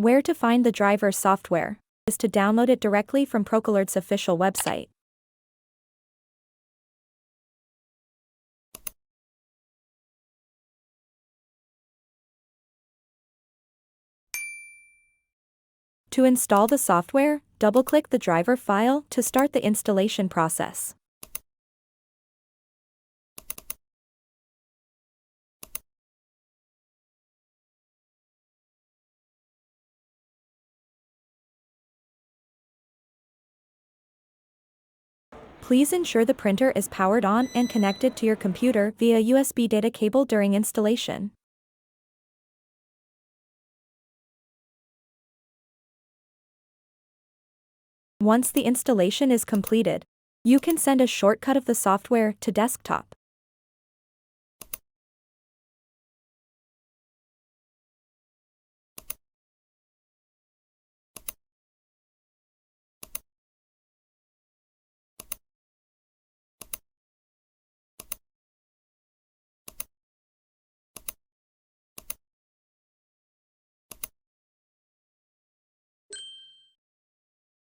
Where to find the driver software is to download it directly from Procolored's official website. To install the software, double-click the driver file to start the installation process. Please ensure the printer is powered on and connected to your computer via USB data cable during installation. Once the installation is completed, you can send a shortcut of the software to desktop.